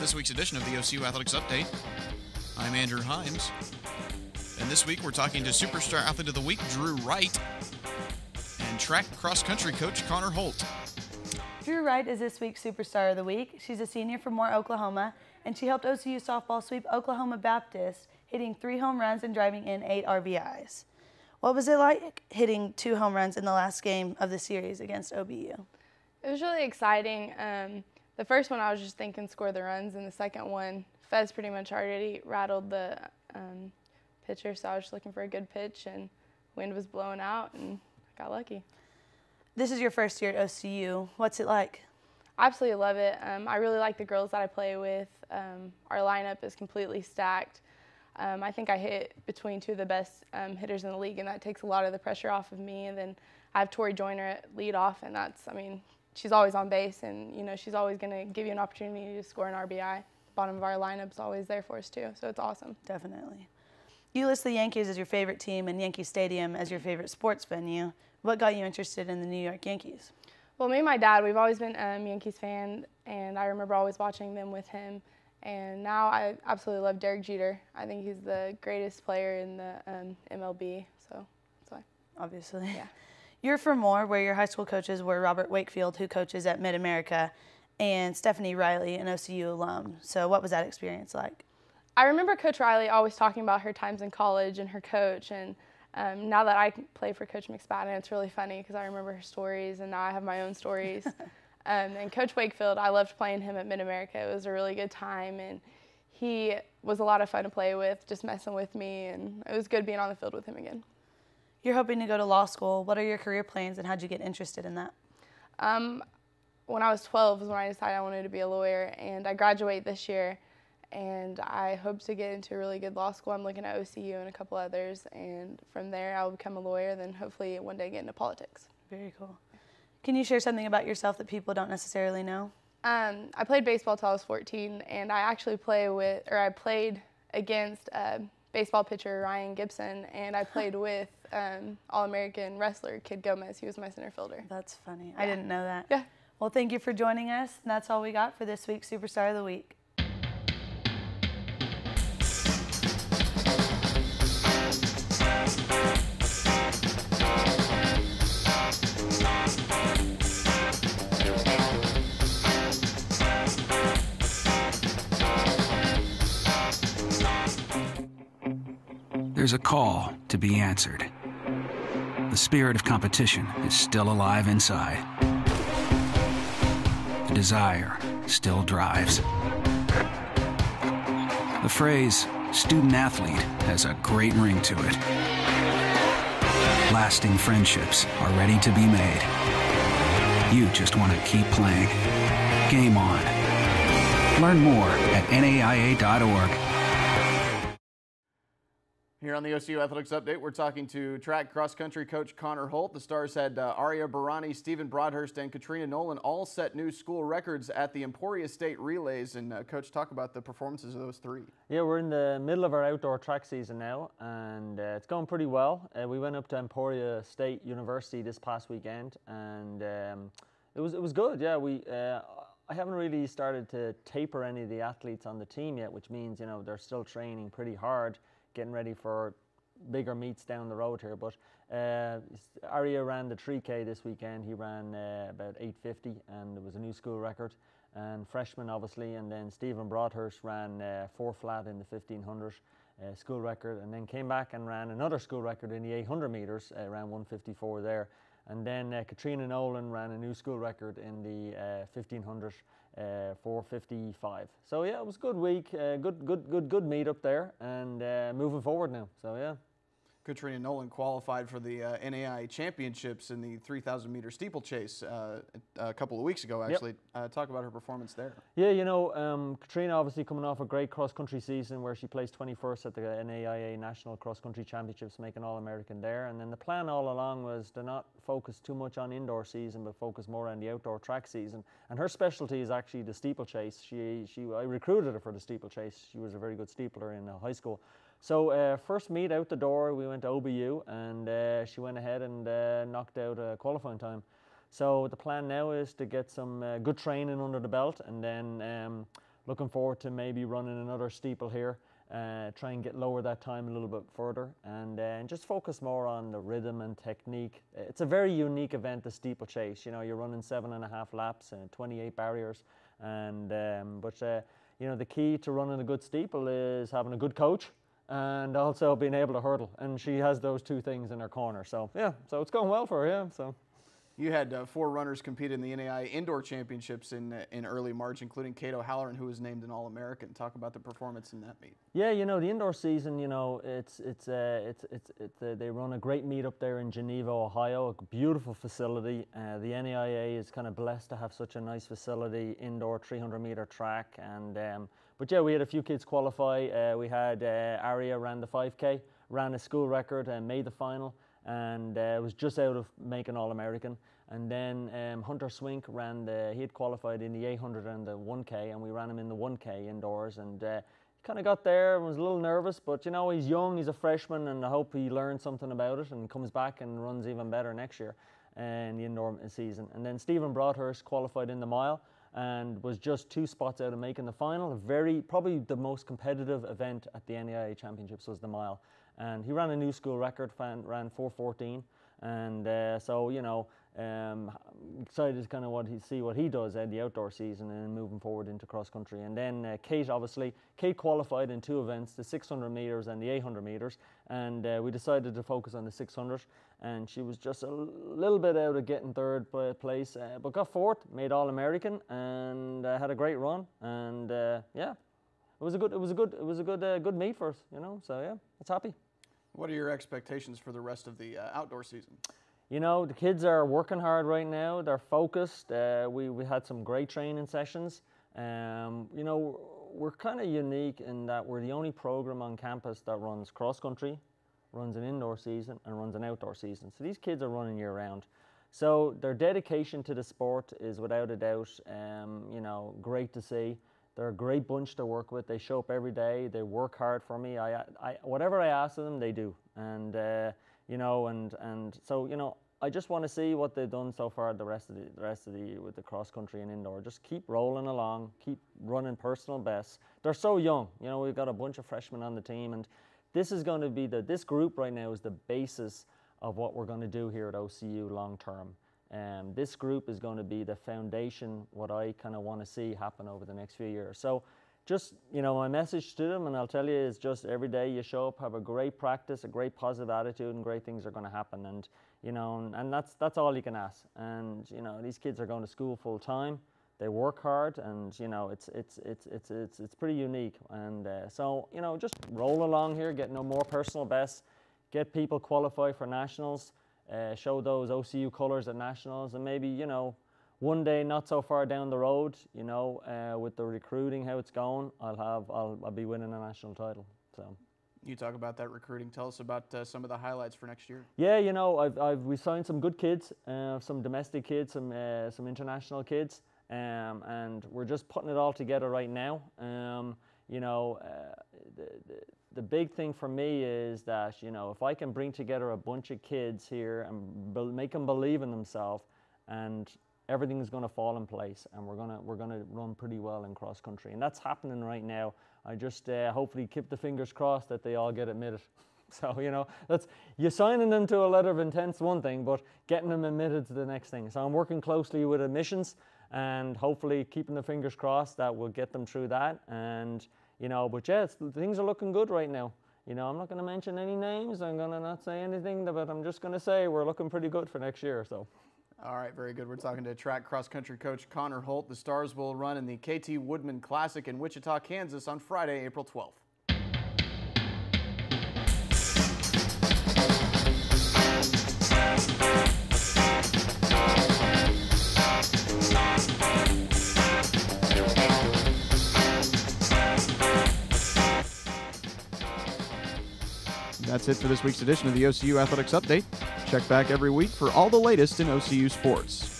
this week's edition of the OCU Athletics Update. I'm Andrew Himes, and this week we're talking to Superstar Athlete of the Week, Drew Wright, and track cross-country coach Conor Holt. Drew Wright is this week's Superstar of the Week. She's a senior from Moore, Oklahoma, and she helped OCU softball sweep Oklahoma Baptist, hitting 3 home runs and driving in 8 RBIs. What was it like hitting 2 home runs in the last game of the series against OBU? It was really exciting. The first one I was just thinking score the runs, and the second one, Fez pretty much already rattled the pitcher, so I was just looking for a good pitch, and wind was blowing out, and I got lucky. This is your first year at OCU. What's it like? I absolutely love it. I really like the girls that I play with. Our lineup is completely stacked. I think I hit between 2 of the best hitters in the league, and that takes a lot of the pressure off of me. And then I have Tori Joyner at leadoff, and she's always on base, and she's always going to give you an opportunity to score an RBI. Bottom of our lineup's always there for us too, so it's awesome. Definitely. You list the Yankees as your favorite team and Yankee Stadium as your favorite sports venue. What got you interested in the New York Yankees? Well, me and my dad, we've always been Yankees fan, and I remember always watching them with him. And now I absolutely love Derek Jeter. I think he's the greatest player in the MLB, so that's why. Obviously. Yeah. You're from Moore, where your high school coaches were Robert Wakefield, who coaches at Mid-America, and Stephanie Riley, an OCU alum. So what was that experience like? I remember Coach Riley always talking about her times in college and her coach, and now that I play for Coach McSpadden, it's really funny because I remember her stories, and now I have my own stories. And Coach Wakefield, I loved playing him at Mid-America. It was a really good time, and he was a lot of fun to play with, just messing with me, and it was good being on the field with him again. You're hoping to go to law school. What are your career plans, and how'd you get interested in that? When I was 12 was when I decided I wanted to be a lawyer, and I graduate this year, and I hope to get into a really good law school. I'm looking at OCU and a couple others, and from there I'll become a lawyer, then hopefully one day get into politics. Very cool. Can you share something about yourself that people don't necessarily know? I played baseball till I was 14, and I actually I played against baseball pitcher Ryan Gibson, and I played with All-American wrestler Kid Gomez. He was my center fielder. That's funny. Yeah. I didn't know that. Yeah. Well, thank you for joining us. And that's all we got for this week's Superstar of the Week. There's a call to be answered. The spirit of competition is still alive inside. The desire still drives. The phrase student athlete has a great ring to it. Lasting friendships are ready to be made. You just want to keep playing. Game on. Learn more at naia.org. Here on the OCU Athletics Update, we're talking to track cross-country coach Conor Holt. The Stars had Aria Barani, Stephen Broadhurst, and Katrina Nolan all set new school records at the Emporia State Relays. And Coach, talk about the performances of those 3. Yeah, we're in the middle of our outdoor track season now, and it's going pretty well. We went up to Emporia State University this past weekend, and it was good. Yeah, I haven't really started to taper any of the athletes on the team yet, which means they're still training pretty hard, getting ready for bigger meets down the road here. But Aria ran the 3K this weekend. He ran about 8:50, and it was a new school record. And freshman, obviously, and then Stephen Broadhurst ran 4 flat in the 1500 school record, and then came back and ran another school record in the 800 meters, around 1:54 there. And then Katrina Nolan ran a new school record in the 1500, 4:55. So yeah, it was a good week, good meet up there, and moving forward now. So yeah. Katrina Nolan qualified for the NAI Championships in the 3,000-meter steeplechase a couple of weeks ago, actually. Yep. Talk about her performance there. Yeah, Katrina obviously coming off a great cross-country season where she placed 21st at the NAIA National Cross-Country Championships, making All-American there. And then the plan all along was to not focus too much on indoor season, but focus more on the outdoor track season. And her specialty is actually the steeplechase. I recruited her for the steeplechase. She was a very good steepler in high school. So first meet out the door, we went to OBU, and she went ahead and knocked out a qualifying time. So the plan now is to get some good training under the belt, and then looking forward to maybe running another steeple here, try and lower that time a little bit further, and just focus more on the rhythm and technique. It's a very unique event, the steeplechase. You know, you're running 7.5 laps and 28 barriers, and you know, the key to running a good steeple is having a good coach and also being able to hurdle, and she has those two things in her corner. So yeah, so it's going well for her. Yeah, so. You had 4 runners compete in the NAIA Indoor Championships in early March, including Kate O'Halloran, who was named an All-American. Talk about the performance in that meet. Yeah, you know, the indoor season, you know, they run a great meet up there in Geneva, Ohio, a beautiful facility. The NAIA is kind of blessed to have such a nice facility, indoor 300-meter track. And but yeah, we had a few kids qualify. We had Aria ran the 5K, ran a school record and made the final, and was just out of making All-American. And then Hunter Swink he had qualified in the 800 and the 1K, and we ran him in the 1K indoors, and he kind of got there and was a little nervous, but you know, he's young, he's a freshman, and I hope he learns something about it and comes back and runs even better next year in the indoor season. And then Stephen Broadhurst qualified in the mile and was just 2 spots out of making the final. Probably the most competitive event at the NAIA Championships was the mile. And he ran a new school record, ran 4:14, and so, you know, excited to kind of see what he does in the outdoor season and moving forward into cross country. And then Kate qualified in 2 events, the 600 meters and the 800 meters, and we decided to focus on the 600, and she was just a little bit out of getting 3rd place, but got 4th, made All-American, and had a great run, and yeah. It was a good meet for us, you know. So yeah, it's happy. What are your expectations for the rest of the outdoor season? You know, the kids are working hard right now. They're focused. We had some great training sessions. You know, we're kind of unique in that we're the only program on campus that runs cross country, runs an indoor season, and runs an outdoor season. So these kids are running year round. So their dedication to the sport is without a doubt, you know, great to see. They're a great bunch to work with. They show up every day. They work hard for me. Whatever I ask of them, they do. And you know, and so, you know, I just want to see what they've done so far the rest of the year with the cross country and indoor. Just keep rolling along, keep running personal bests. They're so young. You know, we've got a bunch of freshmen on the team, and this is going to be this group right now is the basis of what we're going to do here at OCU long term. This group is going to be the foundation, what I kind of want to see happen over the next few years. So just, you know, my message to them, and I'll tell you, is just every day you show up, have a great practice, a great positive attitude, and great things are going to happen. And, you know, and that's all you can ask. And, you know, these kids are going to school full time. They work hard, and, you know, it's pretty unique. And so, you know, just roll along here, get no more personal bests, get people qualified for nationals. Show those OCU colours at nationals, and maybe, you know, one day not so far down the road, you know, with the recruiting, how it's going, I'll be winning a national title. So you talk about that recruiting. Tell us about some of the highlights for next year. Yeah, you know, we signed some good kids, some domestic kids, some international kids, and we're just putting it all together right now. You know, the big thing for me is that, you know, if I can bring together a bunch of kids here and make them believe in themselves, and everything's going to fall in place, and we're gonna run pretty well in cross country, and that's happening right now. I just hopefully keep the fingers crossed that they all get admitted. So, you know, you signing them to a letter of intent's one thing, but getting them admitted to the next thing. So I'm working closely with admissions, and hopefully keeping the fingers crossed that we'll get them through that. And, you know, but yeah, things are looking good right now. You know, I'm not going to mention any names. I'm going to not say anything, but I'm just going to say we're looking pretty good for next year. So. All right, very good. We're talking to track cross-country coach Conor Holt. The Stars will run in the KT Woodman Classic in Wichita, Kansas on Friday, April 12th. That's it for this week's edition of the OCU Athletics Update. Check back every week for all the latest in OCU sports.